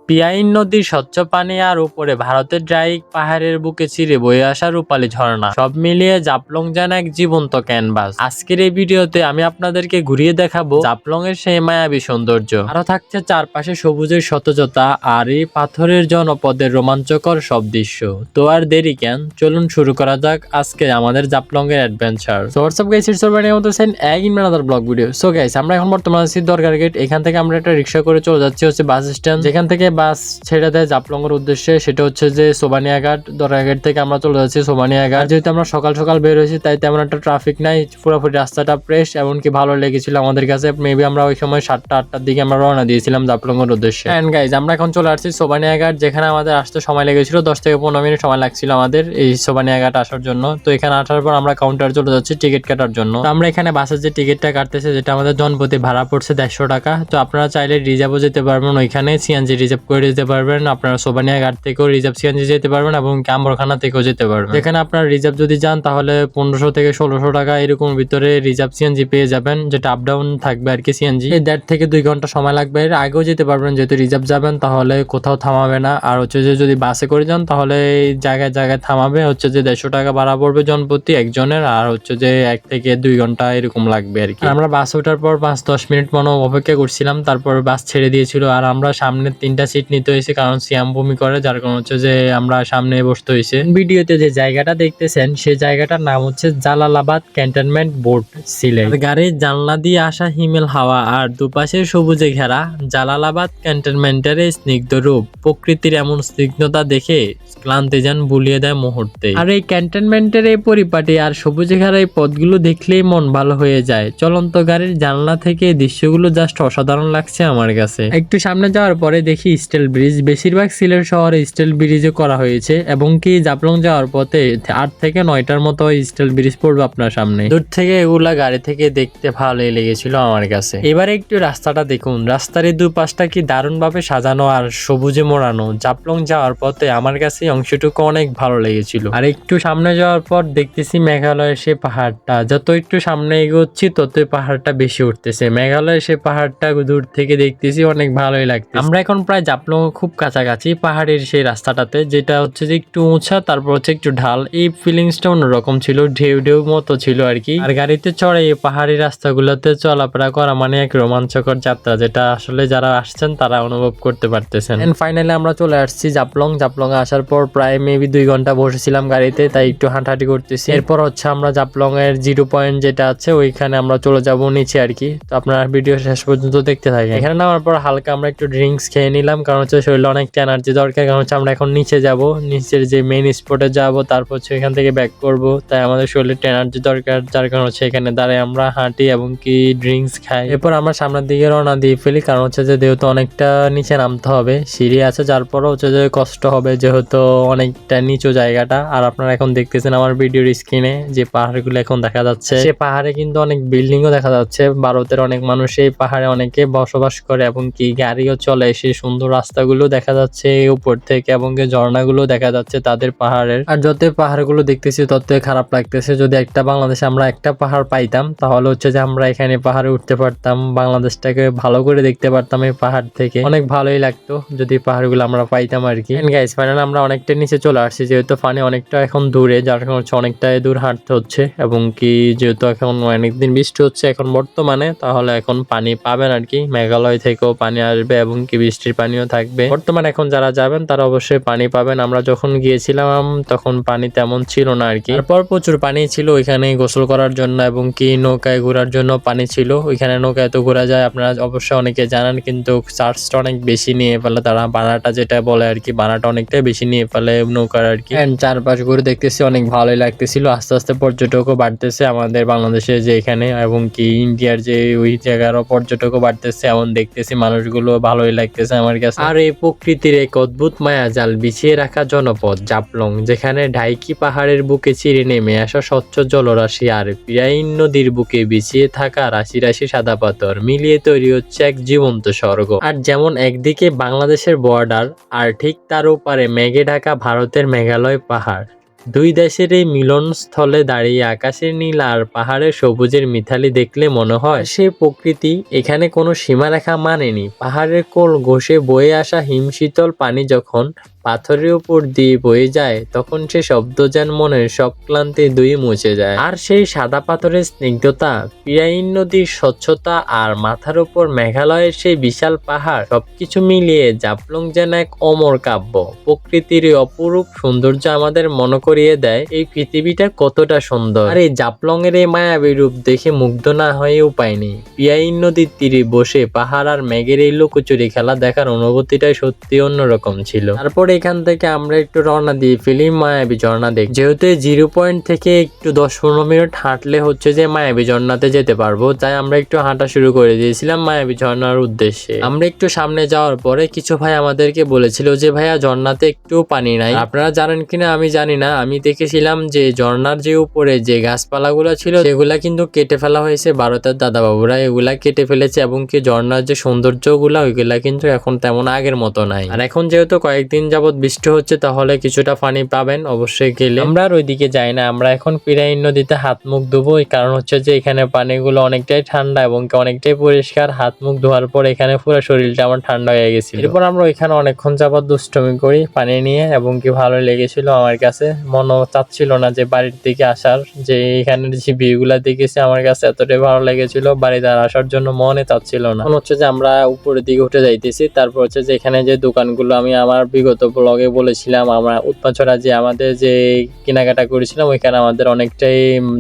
পিয়াইন নদীর স্বচ্ছ পানি আর উপরে ভারতের ড্রাই পাহাড়ের বুকে চিরে বয়ে আসা রূপালী ঝর্ণা, সব মিলিয়ে জাফলং যেন এক জীবন্ত ক্যানভাস। আজকের এই ভিডিওতে আমি আপনাদেরকে ঘুরিয়ে দেখাবো জাফলং এর সেই মায়াবী সৌন্দর্য। আরো থাকছে চারপাশে সবুজের সতেজতা আর এই পাথরের জনপদের রোমাঞ্চকর সব দৃশ্য। তো আর দেরি কেন, চলুন শুরু করা যাক আজকে আমাদের জাফলং এর adventure. So WhatsApp guys, it's over new this in another blog video. So guys, আমরা এখন বর্তমানে আছি দরগার গেট। এখান থেকে আমরা একটা রিক্সা করে চলে যাচ্ছি হচ্ছে বাস স্ট্যান্ড, যেখান থেকে বাস ছেড়ে দেয় জাফলং এর উদ্দেশ্যে। সেটা হচ্ছে যে সোবানিয়াঘাট। দরগাঘাট থেকে আমরা চলে যাচ্ছি সোবানিয়াঘাট। যেহেতু আমরা সকাল সকাল বের হয়েছি তাই তেমন একটা ট্রাফিক নাই, পুরোপুরি রাস্তাটা ফ্রেশ, এমনকি ভালো লেগেছিল আমাদের কাছে। মেবি আমরা ওই সময় 7টা-8টার দিকে আমরা রওনা দিয়েছিলাম জাফলং এর উদ্দেশ্যে। এন্ড গাইজ, আমরা এখন চলে আসছি সোবানিয়াঘাট, যেখানে আমাদের আসতে সময় লেগেছিল 10 থেকে 15 মিনিট সময় লাগছিল আমাদের এই সোবানিয়াঘাট আসার জন্য। তো এখানে আসার পর আমরা কাউন্টার চলে যাচ্ছি টিকিট কাটার জন্য। তো আমরা এখানে বাসের যে টিকিটটা কাটতেছে, যেটা আমাদের জনপ্রতি ভাড়া পড়ছে 150 টাকা। তো আপনারা চাইলে রিজার্ভও যেতে পারবেন, ওইখানে সিএনজি রিজার্ভ করে যেতে পারবেন। আপনারা সোবানিয়াঘাট থেকেও রিজার্ভ সিএনজি যেতে পারবেন এবং আম্বরখানা থেকেও যেতে পারবেন। যেখানে আপনারা রিজার্ভ যদি যান তাহলে 1500 থেকে 1600 টাকা এরকম ভিতরে রিজার্ভ সিএনজি পেয়ে যাবেন, যেটা আপ ডাউন থাকবে আর কি সিএনজি। 1.5 থেকে 2 ঘন্টা সময় লাগবে। এর আগেও যেতে পারবেন, যেহেতু রিজার্ভ যাবেন তাহলে কোথাও থামাবে না। আর হচ্ছে যে যদি বাসে করে যান তাহলে জায়গায় জায়গায় থামাবে, হচ্ছে যে 150 টাকা ভাড়া পড়বে জনপ্রতি একজনের। আর হচ্ছে যে 1 থেকে 2 ঘন্টা এরকম লাগবে আর কি। আমরা বাস ওঠার পর 5-10 মিনিট মনে অপেক্ষা করছিলাম, তারপর বাস ছেড়ে দিয়েছিল। আর আমরা সামনে 3টা সিট নিতে হয়েছে, কারণ সিয়াম বমি করে, যার কারণ হচ্ছে যে আমরা সামনে বসতে হয়েছে। ভিডিওতে যে জায়গাটা দেখতেছেন সেই জায়গাটার নাম হচ্ছে জালালাবাদ ক্যান্টনমেন্ট বোর্ড, সিলেট। গাড়ির জানলা দিয়ে আসা হিমেল হাওয়া আর দুপাশে সবুজে ঘেরা জালালাবাদ ক্যান্টনমেন্টের স্নিগ্ধ রূপ, প্রকৃতির এমন স্নিগ্ধতা দেখে ক্লান্তি যেন ভুলিয়ে দেয় মুহূর্তে। আর এই ক্যান্টনমেন্টের এই পরিপাটি আর সবুজে ঘেরা এই পথগুলো দেখলেই মন ভালো হয়ে যায়। চলন্ত গাড়ির জানলা থেকে এই দৃশ্যগুলো জাস্ট অসাধারণ লাগছে আমার কাছে। একটু সামনে যাওয়ার পরে দেখি স্টিল ব্রিজ। বেশিরভাগ সিলেট শহরে স্টিল ব্রিজও করা হয়েছে, এবং কি জাফলং যাওয়ার পথে 8 থেকে 9টার মতো স্টিল ব্রিজ পড়বে আপনার সামনে। দূর থেকে এগুলা গাড়ি থেকে দেখতে ভালোই লেগেছিল আমার কাছে। এবারে একটু রাস্তাটা দেখুন, রাস্তার এই দুপাশটা কি দারুণ ভাবে সাজানো আর সবুজে মোড়ানো। জাফলং যাওয়ার পথে আমার কাছে অংশটুকু অনেক ভালো লেগেছিল। আর একটু সামনে যাওয়ার পর দেখতেছি মেঘালয়ের সে পাহাড়টা। যত একটু সামনে এগোচ্ছি ততই পাহাড়টা বেশি উঠতেছে। মেঘালয়ের সে পাহাড়টা দূর থেকে দেখতেছি, অনেক ভালোই লাগছে। আমরা এখন প্রায় জাফলং খুব কাছাকাছি পাহাড়ের সেই রাস্তাটাতে, যেটা হচ্ছে যে একটু উঁচা, তারপর হচ্ছে একটু ঢাল। এই ফিলিংসটা অন্যরকম ছিল, ঢেউ ঢেউ মতো ছিল আর কি। আর গাড়িতে চড়ে এই পাহাড়ি রাস্তাগুলোতে চলাফেরা করা মানে এক রোমাঞ্চকর যাত্রা, যেটা আসলে যারা আসছেন তারা অনুভব করতে পারতেছেন। এন্ড ফাইনালি আমরা চলে আসছি জাফলং। জাফলং এ আসার পর প্রায় মেবি 2 ঘন্টা বসেছিলাম গাড়িতে, তাই একটু হাঁটাহাঁটি করতেছি। এরপর হচ্ছে আমরা জাফলং এর 0 পয়েন্ট যেটা আছে ওইখানে আমরা চলে যাব নিচে আর কি। তো আপনারা ভিডিও শেষ পর্যন্ত দেখতে থাকেন। এখানে নামার পর হালকা আমরা একটু ড্রিঙ্কস খেয়ে নিলাম, কারণ হচ্ছে শরীরে অনেকটা এনার্জি দরকার। কারণ হচ্ছে আমরা এখন নিচে যাব, নিচের যে মেইন স্পটে যাব, তারপর হচ্ছে এখান থেকে ব্যাক করব, তাই আমাদের শরীরে এনার্জি দরকার। যার কারণ হচ্ছে এখানে দাঁড়ায় আমরা হাঁটি এবং কি ড্রিঙ্কস খাই। এরপর আমরা সামনের দিকে রওনা দিয়ে ফেলি, কারণ হচ্ছে যে যেহেতু অনেকটা নিচে নামতে হবে, সিঁড়ি আছে, যার পরও হচ্ছে যে কষ্ট হবে যেহেতু অনেকটা নিচু জায়গাটা। আর আপনারা এখন দেখতেছেন আমার ভিডিওর স্ক্রিনে যে পাহাড়গুলো এখন দেখা যাচ্ছে, সে পাহাড়ে কিন্তু অনেক বিল্ডিংও দেখা যাচ্ছে। ভারতের অনেক মানুষ এই পাহাড়ে অনেকে বসবাস করে, এবং কি গাড়িও চলে। সেই সুন্দর রাস্তাগুলো দেখা যাচ্ছে উপর থেকে, এবং ঝর্ণাগুলো দেখা যাচ্ছে তাদের পাহাড়ের। আর যত পাহাড়গুলো দেখতেছি তত খারাপ লাগতেছে। যদি বাংলাদেশে আমরা একটা পাহাড় পাইতাম তাহলে হচ্ছে যে আমরা এখানে পাহাড়ে উঠতে পারতাম, বাংলাদেশটাকে ভালো করে দেখতে পারতাম এই পাহাড় থেকে। অনেক ভালোই লাগতো যদি পাহাড়গুলো আমরা পাইতাম আর কি। গাইস, ফাইনালি আমরা অনেকটা নিচে চলে আসছি, যেহেতু পানি অনেকটা এখন দূরে, যার কারণে হচ্ছে অনেকটা দূর হাঁটতে হচ্ছে। এবং কি যেহেতু এখন অনেকদিন বৃষ্টি হচ্ছে এখন বর্তমানে, তাহলে এখন পানি পাবেন আর কি। মেঘালয় থেকেও পানি আসবে এবং কি বৃষ্টির পানিও থাকবে। বর্তমানে এখন যারা যাবেন তারা অবশ্যই পানি পাবেন। আমরা যখন গিয়েছিলাম তখন পানি তেমন ছিল না আর কি। তারপর প্রচুর পানি ছিল ওইখানে গোসল করার জন্য, এবং কি নৌকায় ঘোরার জন্য পানি ছিল ওইখানে। নৌকায় তো ঘোরা যায়, আপনারা অবশ্যই অনেকে জানেন, কিন্তু চার্জটা অনেক বেশি নিয়ে ফেলে তারা, ভাড়াটা যেটা বলে আর কি, ভাড়াটা অনেকটাই বেশি নিয়ে ফেলে নৌকার আর কি। চারপাশ ঘুরে দেখতেছি অনেক ভালোই লাগতেছিল। আস্তে আস্তে পর্যটকও বাড়তেছে আমাদের বাংলাদেশে যে এখানে, এবং কি ইন্ডিয়ার যে ওই জায়গারও পর্যটকও বাড়তেছে, এমন দেখতেছি মানুষগুলো ভালোই লাগতেছে আমার কাছে। আর এই প্রকৃতির এক অদ্ভুত মায়াজাল বিছিয়ে রাখা জনপদ জাফলং, যেখানে ঢাইকি পাহাড়ের বুকে চিরে নেমে আসা স্বচ্ছ জলরাশি আর পিয়াইন নদীর বুকে বিছিয়ে থাকা রাশি রাশি সাদা পাথর মিলিয়ে তৈরি হচ্ছে এক জীবন্ত স্বর্গ। আর যেমন একদিকে বাংলাদেশের বর্ডার, আর ঠিক তার ওপারে মেঘে ঢাকা ভারতের মেঘালয় পাহাড়, দুই দেশের এই মিলনস্থলে দাঁড়িয়ে আকাশের নীল আর পাহাড়ের সবুজের মিতালি দেখলে মনে হয় সে প্রকৃতি এখানে কোনো সীমারেখা মানেনি। পাহাড়ের কোল ঘষে বয়ে আসা হিমশীতল পানি যখন পাথরের উপর দিয়ে বয়ে যায় তখন সে শব্দ যেন মনের সব ক্লান্তি দুই মুছে যায়। আর সেই সাদা পাথরের স্নিগ্ধতা, পিরাইন নদীর স্বচ্ছতা আর মাথার উপর মেঘালয়ের সেই বিশাল পাহাড়, সবকিছু মিলিয়ে জাফলং যেন এক অমর কাব্য। প্রকৃতির এই অপরূপ সৌন্দর্য আমাদের মনে করিয়ে দেয় এই পৃথিবীটা কতটা সুন্দর। আর এই জাফলং এর এই মায়াবী রূপ দেখে মুগ্ধ না হয়ে উপায় নেই। পিয়াইন নদীর তীরে বসে পাহাড় আর মেঘের এই লুকোচুরি খেলা দেখার অনুভূতিটাই সত্যি অন্যরকম ছিল। তারপর এখান থেকে আমরা একটু রওনা দিয়ে ফেলি মায়াবী ঝর্ণা দেখ। যেহেতু 0 পয়েন্ট থেকে একটু 10-15 মিনিট হাঁটলে হচ্ছে যে মায়াবী ঝর্ণাতে যেতে পারবো, তাই আমরা একটু হাঁটা শুরু করে দিয়েছিলাম মায়াবী ঝর্ণার উদ্দেশ্যে। আমরা একটু সামনে যাওয়ার পরে কিছু ভাই আমাদেরকে বলেছিল যে ভাইয়া ঝর্ণাতে একটু পানি নাই। আপনারা জানেন কিনা আমি জানি না, আমি দেখেছিলাম যে ঝর্ণার যে উপরে যে গাছপালাগুলো ছিল সেগুলা কিন্তু কেটে ফেলা হয়েছে। ভারতের দাদা বাবুরা এগুলা কেটে ফেলেছে এবং কি ঝর্ণার যে সৌন্দর্য গুলা ওইগুলা কিন্তু এখন তেমন আগের মতো নাই। আর এখন যেহেতু কয়েকদিন যাবত বৃষ্টি হচ্ছে তাহলে কিছুটা পানি পাবেন অবশ্যই গেলে। আমরা আর ওইদিকে যাই না, আমরা এখন পিরাইন নদীতে হাত মুখ ধুবো। এই কারণ হচ্ছে যে এখানে পানিগুলো অনেকটাই ঠান্ডা এবং অনেকটাই পরিষ্কার। হাত মুখ ধোয়ার পর এখানে পুরো শরীরটা আমার ঠান্ডা হয়ে গেছিল। এরপর আমরা ওইখানে অনেকক্ষণ যাবত দুষ্টমি করি পানি নিয়ে এবং কি ভালো লেগেছিল আমার কাছে। মনও চাচ্ছিল না যে বাড়ির দিকে আসার, যে এখানের যে ভিউগুলা দেখেছি আমার কাছে এতটাই ভালো লেগেছিল, বাড়িতে আর আসার জন্য মনে চাচ্ছিল না। মনে হচ্ছে যে আমরা উপরের দিকে উঠে যাইতেছি। তারপর হচ্ছে যে এখানে যে দোকানগুলো আমি আমার বিগত ব্লগে বলেছিলাম, আমরা উৎপাছড়া যে আমাদের যে কেনাকাটা করেছিলাম ওইখানে আমাদের অনেকটাই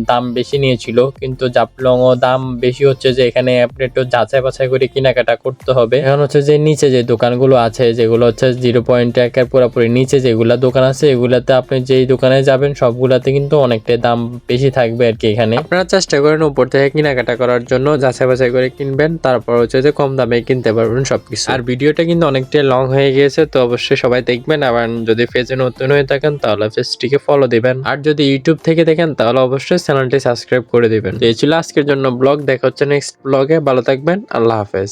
দাম বেশি নিয়েছিল, কিন্তু জাফলংও দাম বেশি হচ্ছে যে এখানে আপনি একটু যাচাই বাছাই করে কেনাকাটা করতে হবে। এখন হচ্ছে যে নিচে যে দোকানগুলো আছে যেগুলো হচ্ছে 0 পয়েন্ট একের পুরোপুরি নিচে যেগুলা দোকান আছে এগুলাতে আপনি যেই দোকানে যাবেন সবগুলাতে কিন্তু অনেকটাই দাম বেশি থাকবে আর কি। এখানে আপনারা চেষ্টা করেন উপর থেকে কেনাকাটা করার জন্য, যাচাই বাছাই করে কিনবেন, তারপর হচ্ছে যে কম দামে কিনতে পারবেন সবকিছু। আর ভিডিওটা কিন্তু অনেকটাই লং হয়ে গিয়েছে, তো অবশ্যই সবাই দেখবেন। আবার যদি পেজে নতুন হয়ে থাকেন তাহলে পেজটিকে ফলো দিবেন, আর যদি ইউটিউব থেকে দেখেন তাহলে অবশ্যই চ্যানেলটি সাবস্ক্রাইব করে দিবেন। এই ছিল আজকের জন্য ব্লগ, দেখা হচ্ছে নেক্সট ব্লগে। ভালো থাকবেন, আল্লাহ হাফেজ।